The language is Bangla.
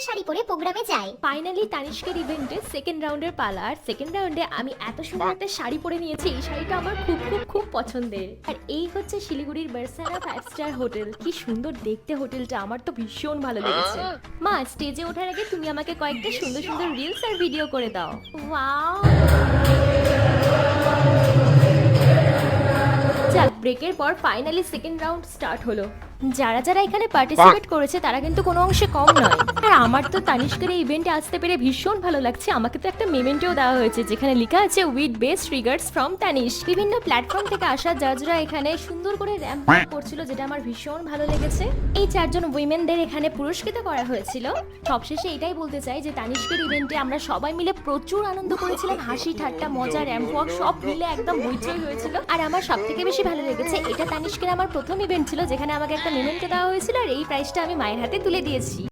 শাড়ি পরে প্রোগ্রামে যায়। ফাইনালি তানিষ্কের ইভেন্টে সেকেন্ড রাউন্ডের পালা। আর সেকেন্ড রাউন্ডে আমি এত সুন্দর একটা শাড়ি পরে নিয়েছি, এই শাড়িটা আমার খুব খুব খুব পছন্দের। আর এই হচ্ছে শিলিগুড়ির বার্সানা 5 স্টার হোটেল। কি সুন্দর দেখতে হোটেলটা, আমার তো ভীষণ ভালো লেগেছে। মা, স্টেজে ওঠার আগে তুমি আমাকে কয়েকটা সুন্দর সুন্দর রিলস আর ভিডিও করে দাও। ওয়াও। চাল, ব্রেকের পর ফাইনালি সেকেন্ড রাউন্ড স্টার্ট হলো। যারা যারা এখানে পার্টিসিপেট করেছে তারা কিন্তু কোনো অংশে কম নয়। আর আমার তো তানিষ্কের এই ইভেন্টে আসতে পেরে ভীষণ ভালো লাগছে। আমাকে তো একটা মেমেন্টও দেওয়া হয়েছে যেখানে লেখা আছে with best regards from Tanish. বিভিন্ন প্ল্যাটফর্ম থেকে আসা জাজরা এখানে সুন্দর করে র্যাম্প করছিল, যেটা আমার ভীষণ ভালো লেগেছে। এই 4 জন উইমেনদের এখানে পুরস্কৃত করা হয়েছিল। সবশেষে এটাই বলতে চাই যে তানিষ্কের ইভেন্টে আমরা সবাই মিলে প্রচুর আনন্দ করেছিলাম। হাসি ঠাট্টা মজা র্যাম্প ওয়াক সব মিলে একদম হইচই হয়েছিল। আর আমার সবথেকে বেশি ভালো লেগেছে, এটা তানিষ্কের আমার প্রথম ইভেন্ট ছিল যেখানে আমাকে একটা মেমেন্টো দেওয়া হয়েছিল, আর এই প্রাইজটা আমি মায়ের হাতে তুলে দিয়েছি।